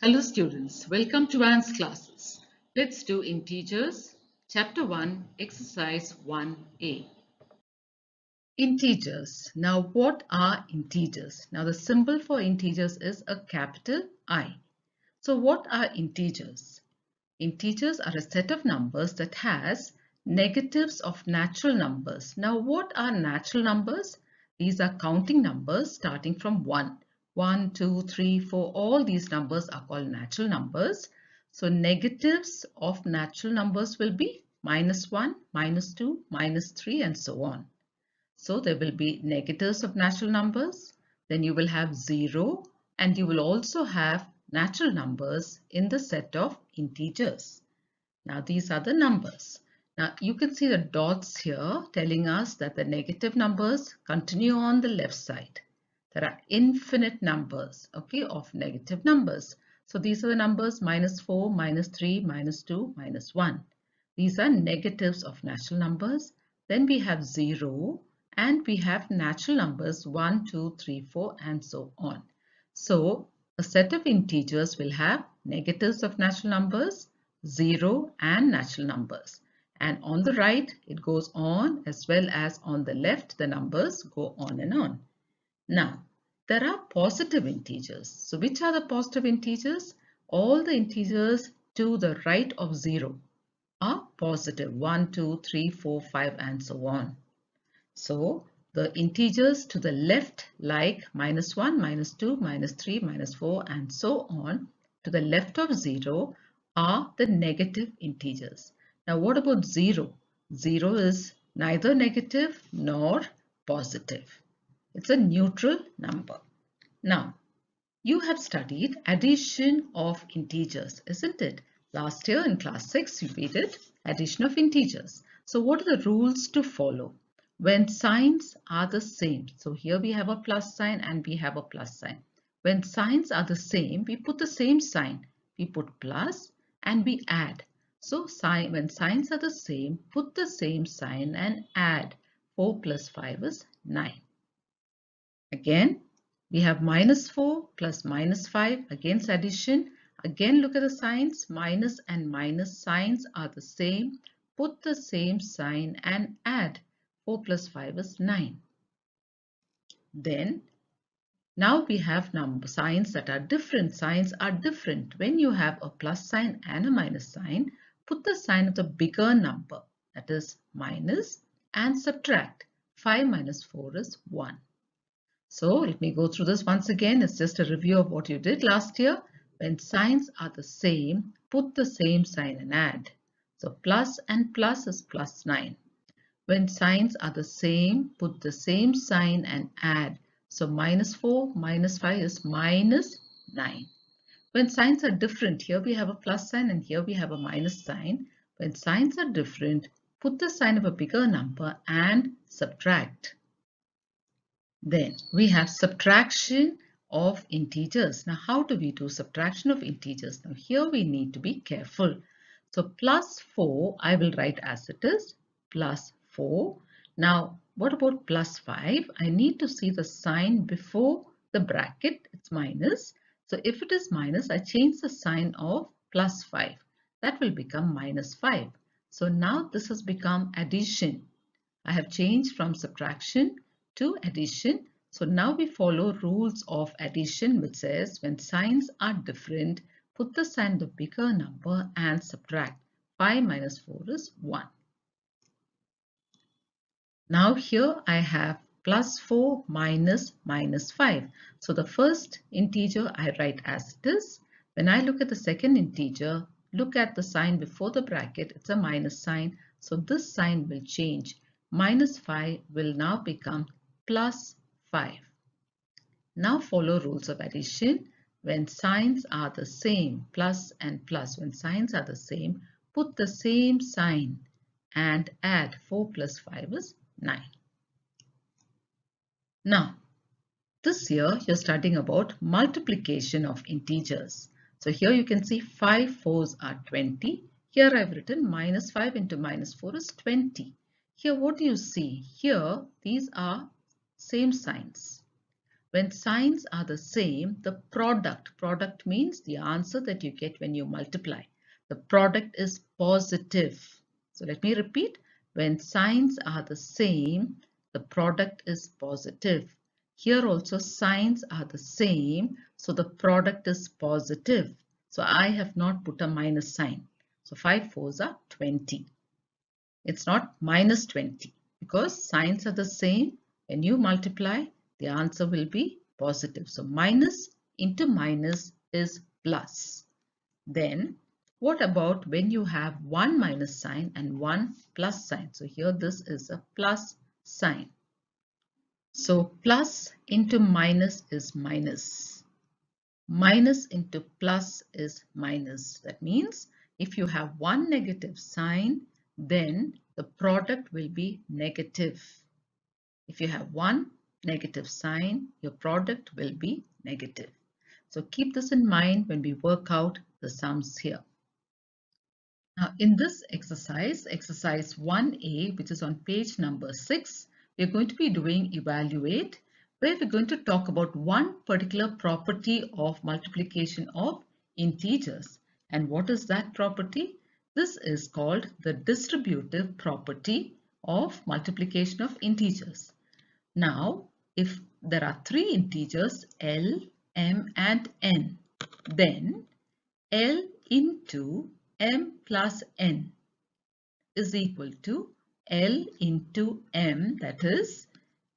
Hello students, welcome to Anne's classes. Let's do integers, chapter 1, exercise 1a. Integers. Now what are integers? Now the symbol for integers is a capital I. So what are integers? Integers are a set of numbers that has negatives of natural numbers. Now what are natural numbers? These are counting numbers starting from 1. 1, 2, 3, 4, all these numbers are called natural numbers. So negatives of natural numbers will be -1, -2, -3 and so on. So there will be negatives of natural numbers, then you will have 0 and you will also have natural numbers in the set of integers. Now these are the numbers. Now you can see the dots here telling us that the negative numbers continue on the left side. There are infinite numbers, okay, of negative numbers. So these are the numbers -4, -3, -2, -1. These are negatives of natural numbers. Then we have 0 and we have natural numbers 1, 2, 3, 4 and so on. So a set of integers will have negatives of natural numbers, 0 and natural numbers. And on the right, it goes on as well as on the left, the numbers go on and on. Now, there are positive integers. So which are the positive integers? All the integers to the right of 0 are positive. 1, 2, 3, 4, 5 and so on. So the integers to the left like -1, -2, -3, -4 and so on to the left of 0 are the negative integers. Now what about 0? 0 is neither negative nor positive. It's a neutral number. Now, you have studied addition of integers, isn't it? Last year in class 6, we did addition of integers. So what are the rules to follow? When signs are the same, so here we have a plus sign and we have a plus sign. When signs are the same, we put the same sign. We put plus and we add. So when signs are the same, put the same sign and add. 4 plus 5 is 9. Again, we have -4 plus -5 against addition. Again, look at the signs. Minus and minus signs are the same. Put the same sign and add. 4 plus 5 is 9. Then, now we have signs that are different. Signs are different. When you have a plus sign and a minus sign, put the sign of the bigger number, that is minus, and subtract. 5 minus 4 is 1. So let me go through this once again. It's just a review of what you did last year. When signs are the same, put the same sign and add. So plus and plus is plus 9. When signs are the same, put the same sign and add. So -4 minus 5 is minus 9. When signs are different, here we have a plus sign and here we have a minus sign. When signs are different, put the sign of a bigger number and subtract. Then we have subtraction of integers. Now how do we do subtraction of integers? Now here we need to be careful. So plus 4 I will write as it is, plus 4. Now what about plus 5? I need to see the sign before the bracket, it's minus. So if it is minus, I change the sign of plus 5. That will become -5. So now this has become addition. I have changed from subtraction to addition. So now we follow rules of addition, which says when signs are different, put the sign of the bigger number and subtract. 5 minus 4 is 1. Now here I have plus 4 minus -5. So the first integer I write as it is. When I look at the second integer, look at the sign before the bracket, it's a minus sign. So this sign will change. -5 will now become plus 5. Now follow rules of addition. When signs are the same, plus and plus, when signs are the same, put the same sign and add. 4 plus 5 is 9. Now, this year you're studying about multiplication of integers. So here you can see 5 4s are 20. Here I've written -5 into -4 is 20. Here what do you see? Here these are same signs. when signs are the same, the product means the answer that you get when you multiply. The product is positive. So let me repeat. When signs are the same, the product is positive. Here also signs are the same, so the product is positive. So I have not put a minus sign. So 5 fours are 20. It's not minus 20 because signs are the same. When you multiply, the answer will be positive. So minus into minus is plus. Then what about when you have one minus sign and one plus sign? So here this is a plus sign. So plus into minus is minus. Minus into plus is minus. That means if you have one negative sign, then the product will be negative. If you have one negative sign, your product will be negative. So keep this in mind when we work out the sums here. Now in this exercise, exercise 1A, which is on page number 6, we're going to be doing evaluate, where we're going to talk about one particular property of multiplication of integers. And what is that property? This is called the distributive property of multiplication of integers. Now, if there are three integers L, M and N, then L into M plus N is equal to L into M. That is,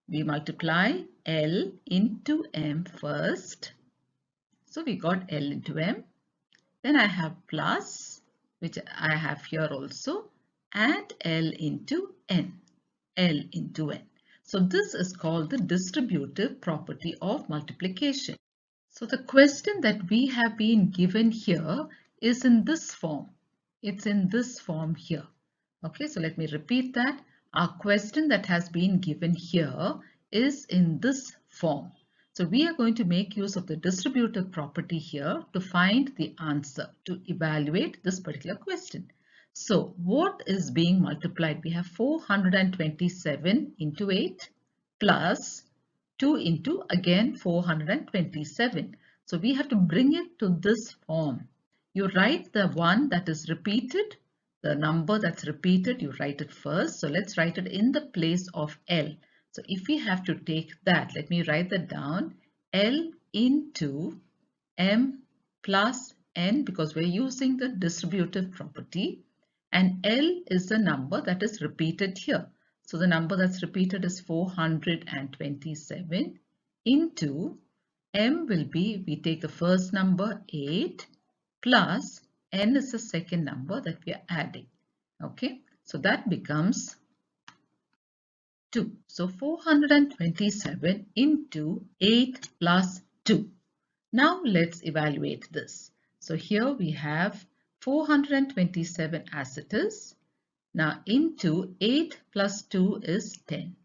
we multiply L into M first. So we got L into M. Then I have plus, which I have here also, and L into N. L into N. So this is called the distributive property of multiplication. So the question that we have been given here is in this form. It's in this form here. Okay, so let me repeat that. Our question that has been given here is in this form. So we are going to make use of the distributive property here to find the answer, to evaluate this particular question. So what is being multiplied? We have 427 into 8 plus 2 into again 427. So we have to bring it to this form. You write the one that is repeated, the number that's repeated, you write it first. So let's write it in the place of L. So if we have to take that, let me write that down. L into M plus N, because we're using the distributive property, and L is the number that is repeated here. So the number that's repeated is 427 into M will be, we take the first number 8 plus N is the second number that we are adding. Okay, so that becomes 2. So 427 into 8 plus 2. Now let's evaluate this. So here we have 427 as it is. Now into 8 plus 2 is 10.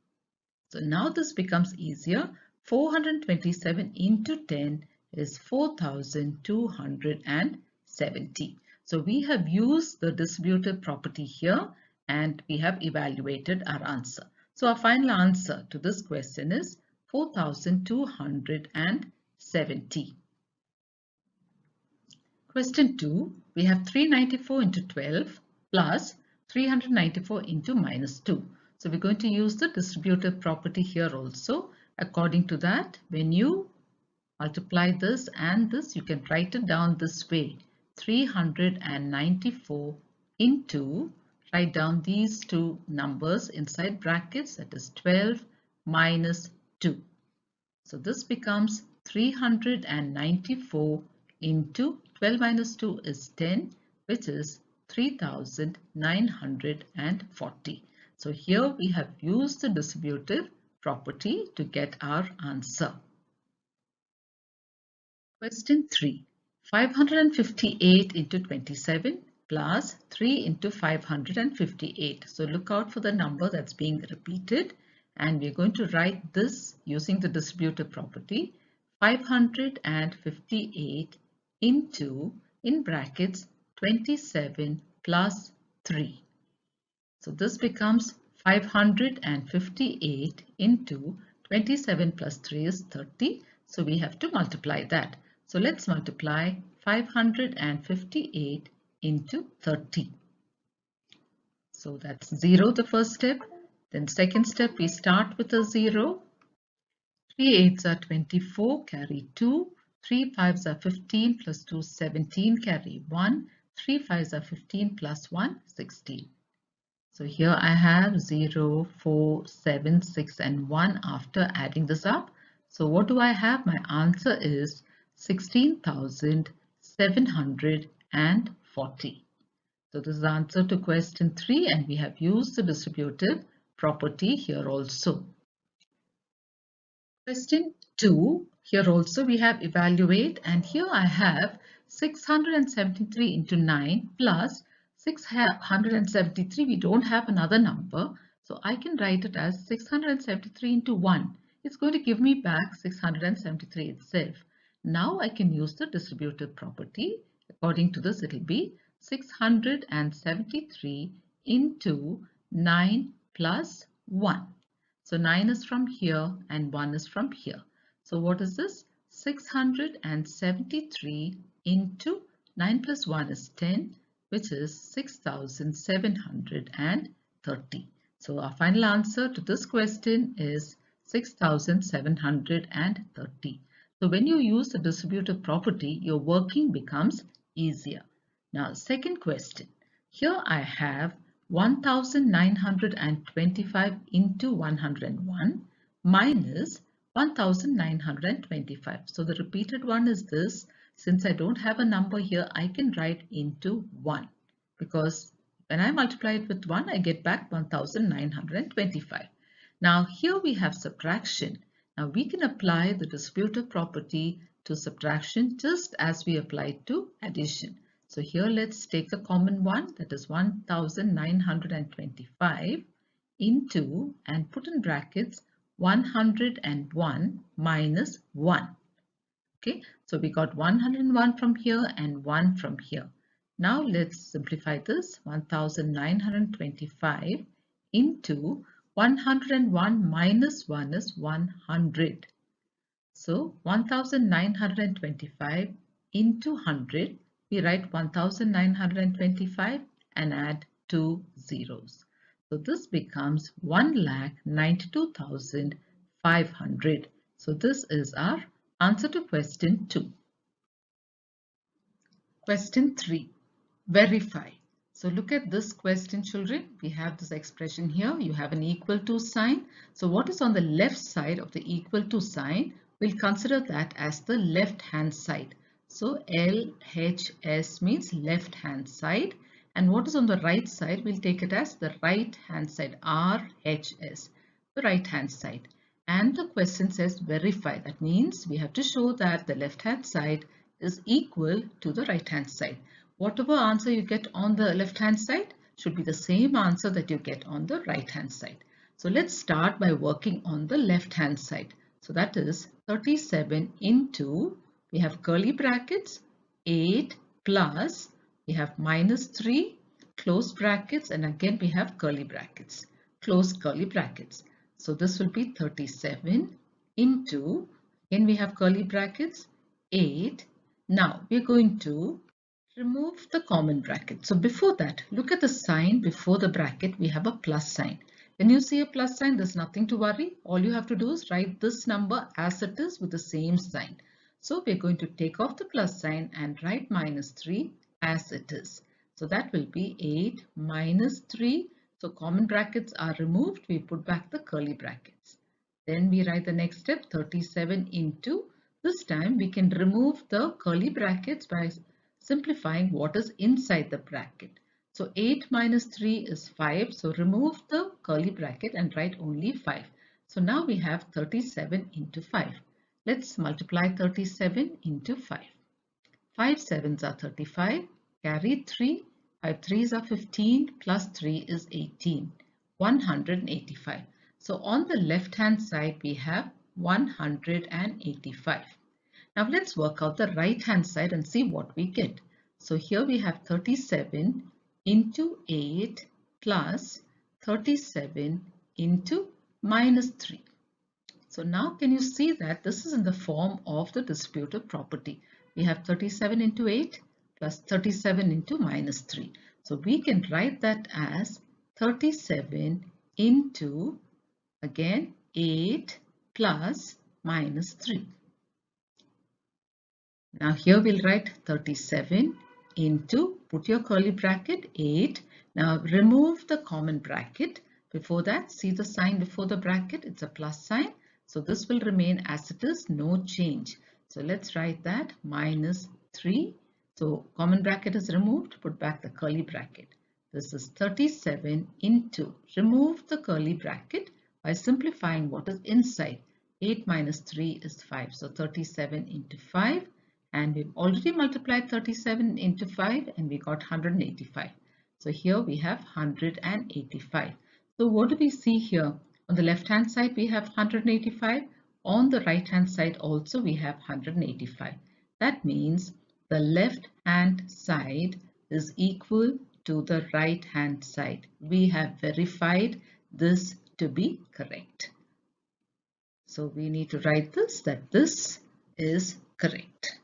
So now this becomes easier. 427 into 10 is 4270. So we have used the distributive property here and we have evaluated our answer. So our final answer to this question is 4270. Question 2, we have 394 into 12 plus 394 into minus 2. So we're going to use the distributive property here also. According to that, when you multiply this and this, you can write it down this way. 394 into, write down these two numbers inside brackets, that is 12 minus 2. So this becomes 394 into 12 minus 2 is 10, which is 3940. So here we have used the distributive property to get our answer. Question 3. 558 into 27 plus 3 into 558. So look out for the number that's being repeated, and we're going to write this using the distributive property. 558 into, in brackets, 27 plus 3. So this becomes 558 into 27 plus 3 is 30. So we have to multiply that. So let's multiply 558 into 30. So that's 0 the first step. Then second step, we start with a 0. 3 8s are 24, carry 2. 3 5s are 15 plus 2 17, carry 1. 3 5s are 15 plus 1 16. So here I have 0, 4, 7, 6 and 1 after adding this up. So what do I have? My answer is 16,740. So this is the answer to question 3 and we have used the distributive property here also. Question 2, here also we have evaluate and here I have 673 into 9 plus 673, we don't have another number, so I can write it as 673 into 1. It's going to give me back 673 itself. Now I can use the distributive property. According to this, it will be 673 into 9 plus 1. So 9 is from here and 1 is from here. So what is this? 673 into 9 plus 1 is 10, which is 6,730. So our final answer to this question is 6,730. So when you use the distributive property, your working becomes easier. Now, second question. Here I have 1925 into 101 minus 1925. So the repeated one is this. Since I don't have a number here, I can write into 1 because when I multiply it with 1, I get back 1925. Now here we have subtraction. Now we can apply the distributive property to subtraction just as we applied to addition. So here let's take the common one, that is 1925 into and put in brackets 101 minus 1. Okay, so we got 101 from here and 1 from here. Now let's simplify this. 1925 into 101 minus 1 is 100. So 1925 into 100, we write 1925 and add 2 zeros. So this becomes 1,92,500. So this is our answer to question 2. Question 3. Verify. So look at this question, children. We have this expression here. You have an equal to sign. So what is on the left side of the equal to sign? We'll consider that as the left hand side. So LHS means left hand side. And what is on the right side? We'll take it as the right hand side. RHS, the right hand side. And the question says verify. That means we have to show that the left hand side is equal to the right hand side. Whatever answer you get on the left hand side should be the same answer that you get on the right hand side. So let's start by working on the left hand side. So that is 37 into, we have curly brackets, 8 plus, we have minus 3, close brackets, and again we have curly brackets, close curly brackets. So this will be 37 into, again we have curly brackets, 8. Now we're going to remove the common bracket. So before that, look at the sign before the bracket. We have a plus sign. When you see a plus sign, there's nothing to worry. All you have to do is write this number as it is with the same sign. So we're going to take off the plus sign and write minus 3 as it is. So that will be 8 minus 3. So common brackets are removed. We put back the curly brackets. Then we write the next step, 37 into. This time we can remove the curly brackets by simplifying what is inside the bracket. So 8 minus 3 is 5. So remove the curly bracket and write only 5. So now we have 37 into 5. Let's multiply 37 into 5. 5 sevens are 35. Carry 3. 5 threes are 15 plus 3 is 18. 185. So on the left hand side we have 185. Now let's work out the right hand side and see what we get. So here we have 37 into 8 plus 37 into minus 3. So now can you see that this is in the form of the distributive property? We have 37 into 8 plus 37 into minus 3. So we can write that as 37 into, again, 8 plus minus 3. Now here we'll write 37 into, put your curly bracket, 8. Now remove the common bracket. Before that, see the sign before the bracket, it's a plus sign. So this will remain as it is, no change. So let's write that minus 3. So common bracket is removed, put back the curly bracket. This is 37 into, remove the curly bracket by simplifying what is inside. 8 minus 3 is 5. So 37 into 5. And we've already multiplied 37 into 5 and we got 185. So here we have 185. So what do we see here? On the left hand side we have 185. On the right hand side also we have 185. That means the left hand side is equal to the right hand side. We have verified this to be correct. So we need to write this, that this is correct.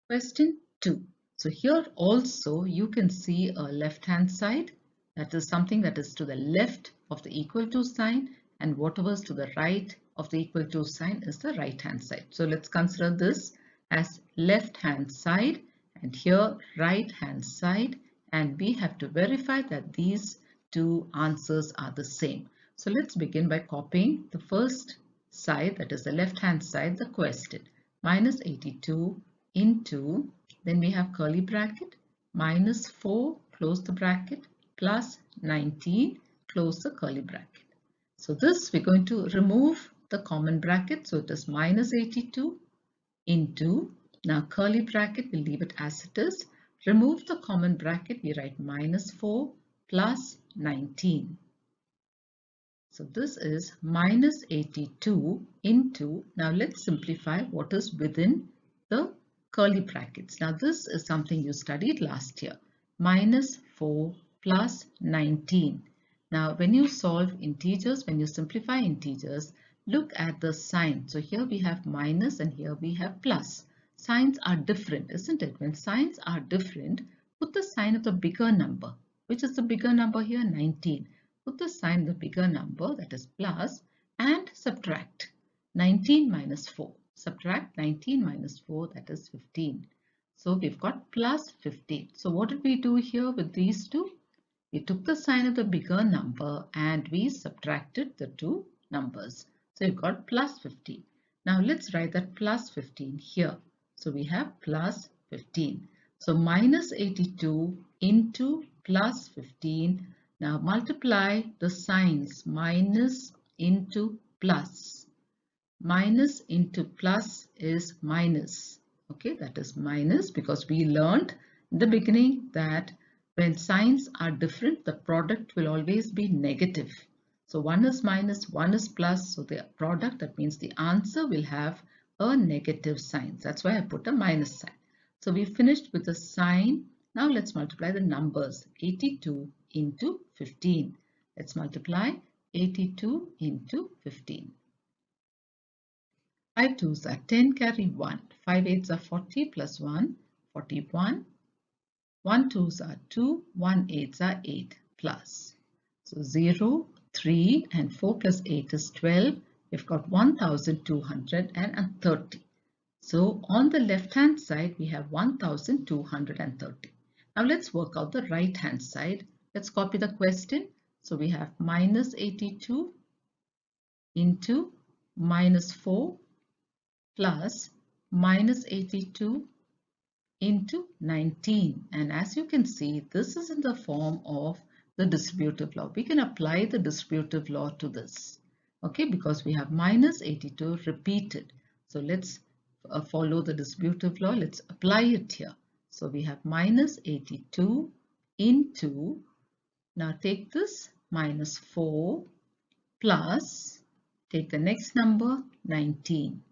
Question 2. So here also you can see a left hand side, that is something that is to the left of the equal to sign, and whatever is to the right of the equal to sign is the right hand side. So let's consider this as left hand side and here right hand side, and we have to verify that these two answers are the same. So let's begin by copying the first side, that is the left hand side, the question. Minus 82 into, then we have curly bracket, minus 4, close the bracket, plus 19, close the curly bracket. So this we're going to remove the common bracket, so it is minus 82 into, now curly bracket, we'll leave it as it is, remove the common bracket, we write minus 4 plus 19. So this is minus 82 into, now let's simplify what is within the curly brackets. Now this is something you studied last year. Minus 4 plus 19. Now when you solve integers, when you simplify integers, look at the sign. So here we have minus and here we have plus. Signs are different, isn't it? When signs are different, put the sign of the bigger number. Which is the bigger number here? 19. Put the sign of the bigger number, that is plus, and subtract. 19 minus 4. Subtract 19 minus 4, that is 15. So we've got plus 15. So what did we do here with these two? We took the sign of the bigger number and we subtracted the two numbers. So we've got plus 15. Now let's write that plus 15 here. So we have plus 15. So minus 82 into plus 15. Now multiply the signs, minus into plus. Minus into plus is minus. Okay, that is minus because we learned in the beginning that when signs are different, the product will always be negative. So one is minus, one is plus. So the product, that means the answer, will have a negative sign. That's why I put a minus sign. So we finished with the sign. Now let's multiply the numbers. 82 into 15. Let's multiply 82 into 15. 5 2s are 10, carry 1. 5 8s are 40 plus 1, 41. 1 2s are 2, 1 8s are 8 plus. So 0, 3 and 4 plus 8 is 12. We've got 1230. So on the left hand side we have 1230. Now let's work out the right hand side. Let's copy the question. So we have minus 82 into minus 4 plus minus 82 into 19. And as you can see, this is in the form of the distributive law. We can apply the distributive law to this. Okay, because we have minus 82 repeated. So let's follow the distributive law. Let's apply it here. So we have minus 82 into, now take this minus 4 plus, take the next number, 19.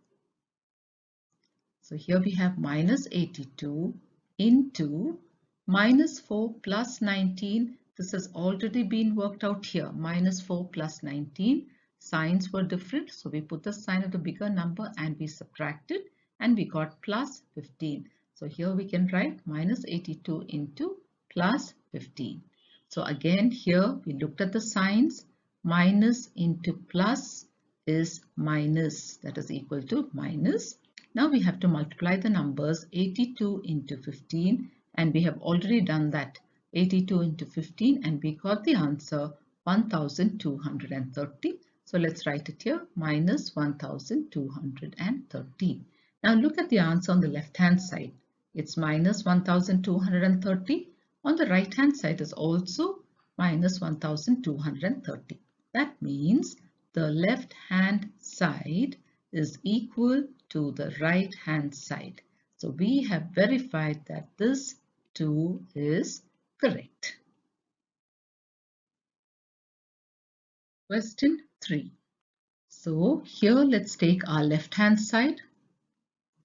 So here we have minus 82 into minus 4 plus 19. This has already been worked out here. Minus 4 plus 19. signs were different. So we put the sign of the bigger number and we subtracted and we got plus 15. So here we can write minus 82 into plus 15. So again here we looked at the signs. Minus into plus is minus, that is equal to minus. Now we have to multiply the numbers 82 into 15 and we have already done that. 82 into 15 and we got the answer 1230. So let's write it here, minus 1230. Now look at the answer on the left hand side. It's minus 1230. On the right hand side is also minus 1230. That means the left hand side is equal to the right hand side. So we have verified that this too is correct. Question 3. So here let's take our left hand side.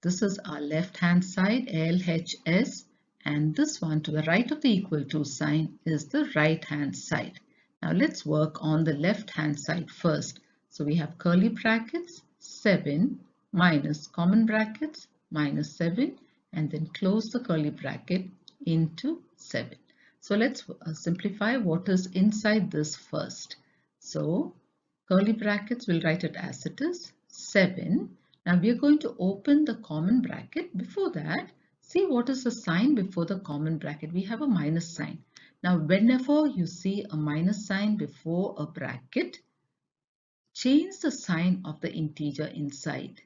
This is our left hand side, LHS, and this one to the right of the equal to sign is the right hand side. Now let's work on the left hand side first. So we have curly brackets, 7 minus common brackets, minus 7, and then close the curly bracket into 7. So let's simplify what is inside this first. So curly brackets, we'll write it as it is, 7. Now we are going to open the common bracket. Before that, see what is the sign before the common bracket. We have a minus sign. Now whenever you see a minus sign before a bracket, change the sign of the integer inside.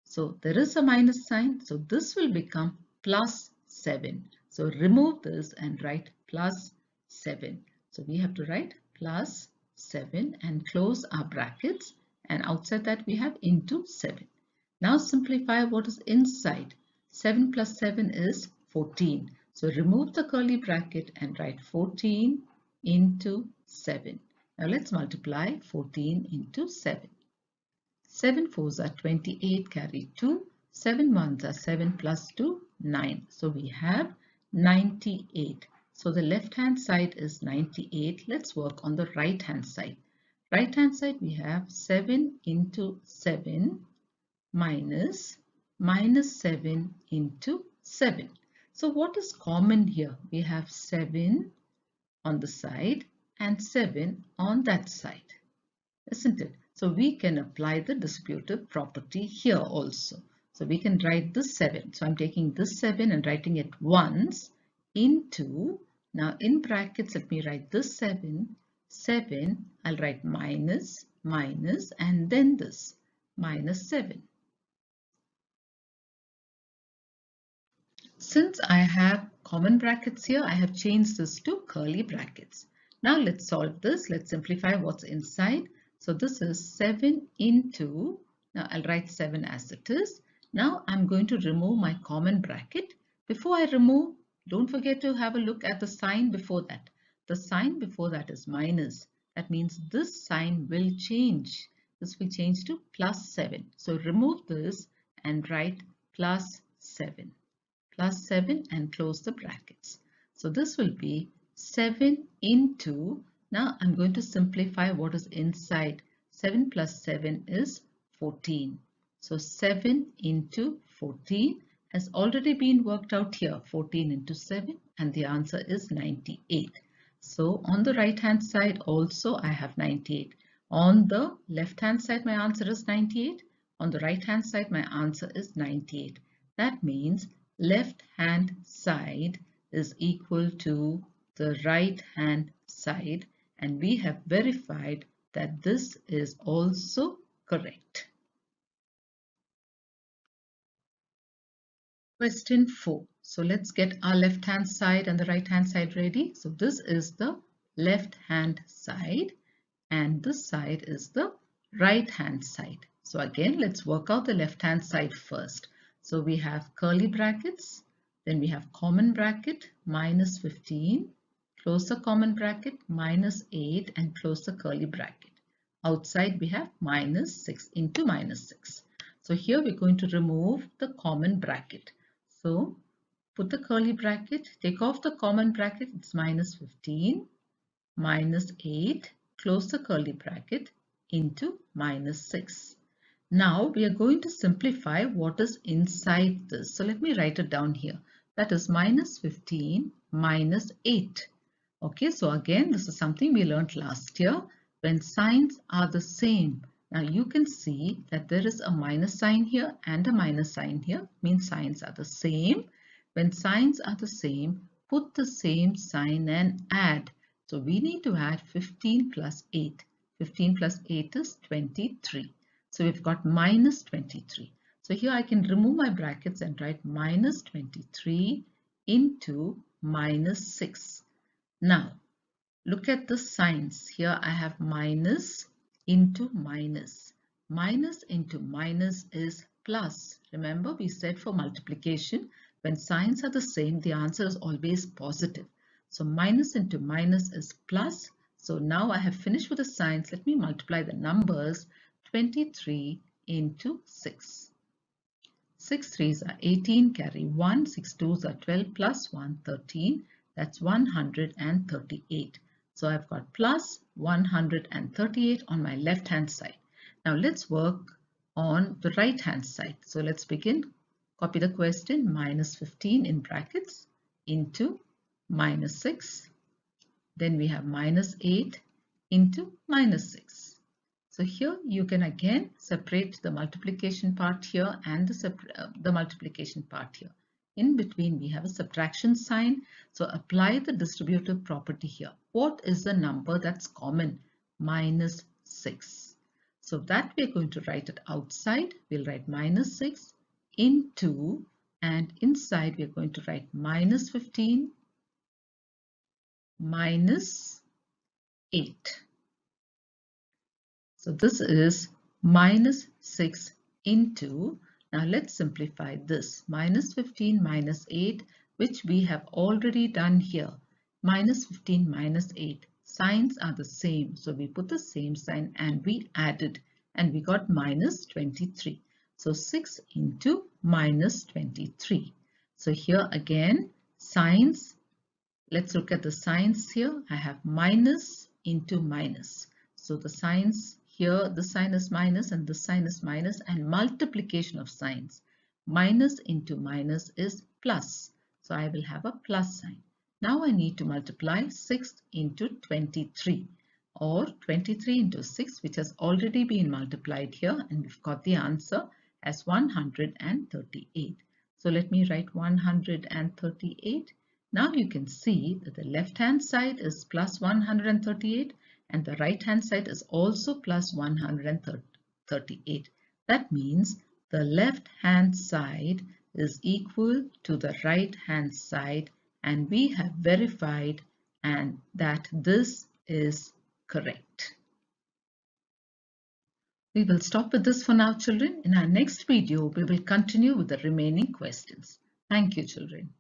So there is a minus sign, so this will become plus 7. So remove this and write plus 7. So we have to write plus 7 and close our brackets, and outside that we have into 7. Now simplify what is inside. 7 plus 7 is 14. So remove the curly bracket and write 14 into 7. Now let's multiply 14 into 7. 7 fours are 28, carry 2. 7 ones are 7 plus 2, 9. So we have 98. So the left hand side is 98. Let's work on the right hand side. Right hand side we have 7 into 7 minus 7 into 7. So what is common here? We have 7 on the side and 7 on that side, isn't it? So we can apply the distributive property here also. So we can write this 7. So I'm taking this 7 and writing it once into, now in brackets let me write this 7, I'll write minus, and then this minus 7. Since I have common brackets here, I have changed this to curly brackets. Now let's solve this. Let's simplify what's inside. So this is 7 into, now I'll write 7 as it is. Now I'm going to remove my common bracket. Before I remove, don't forget to have a look at the sign before that. The sign before that is minus. That means this sign will change. This will change to plus 7. So remove this and write plus 7. Plus 7 and close the brackets. So this will be 7 into, now I'm going to simplify what is inside. 7 plus 7 is 14. So 7 into 14 has already been worked out here. 14 into 7 and the answer is 98. So on the right hand side also I have 98. On the left hand side my answer is 98. On the right hand side my answer is 98. That means left hand side is equal to the right hand side, and we have verified that this is also correct. Question 4. So let's get our left hand side and the right hand side ready. So this is the left hand side and this side is the right hand side. So again, let's work out the left hand side first. So we have curly brackets, then we have common bracket minus 15, close the common bracket minus 8 and close the curly bracket. Outside we have minus 6 into minus 6. So here we're going to remove the common bracket. So put the curly bracket, take off the common bracket, it's minus 15, minus 8, close the curly bracket, into minus 6. Now we are going to simplify what is inside this. So let me write it down here. That is minus 15 minus 8. Okay, so again, this is something we learned last year. When signs are the same, now you can see that there is a minus sign here and a minus sign here, means signs are the same. When signs are the same, put the same sign and add. So we need to add 15 plus 8. 15 plus 8 is 23. So we've got minus 23. So here I can remove my brackets and write minus 23 into minus 6. Now, look at the signs. Here I have minus into minus. Minus into minus is plus. Remember, we said for multiplication, when signs are the same, the answer is always positive. So minus into minus is plus. So now I have finished with the signs. Let me multiply the numbers. 23 into 6. 6 3s are 18, carry 1, 6 2s are 12, plus 1, 13. That's 138. So I've got plus 138 on my left hand side. Now let's work on the right hand side. So let's begin. Copy the question, minus 15 in brackets into minus 6. Then we have minus 8 into minus 6. So here you can again separate the multiplication part here and the multiplication part here. In between we have a subtraction sign. So apply the distributive property here. What is the number that's common? Minus 6. So that we're going to write it outside. We'll write minus 6 into, and inside we're going to write minus 15 minus 8. So this is minus 6 into, now let's simplify this, minus 15 minus 8, which we have already done here. Minus 15 minus 8, signs are the same. So we put the same sign and we added and we got minus 23. So 6 into minus 23. So here again, signs, let's look at the signs here. I have minus into minus. So the signs here, the sign is minus and this sign is minus, and multiplication of signs. Minus into minus is plus. So I will have a plus sign. Now I need to multiply 6 into 23 or 23 into 6, which has already been multiplied here, and we've got the answer as 138. So let me write 138. Now you can see that the left hand side is plus 138 and the right hand side is also plus 138. That means the left hand side is equal to the right hand side, and we have verified and that this is correct. We will stop with this for now, children. In our next video, we will continue with the remaining questions. Thank you, children.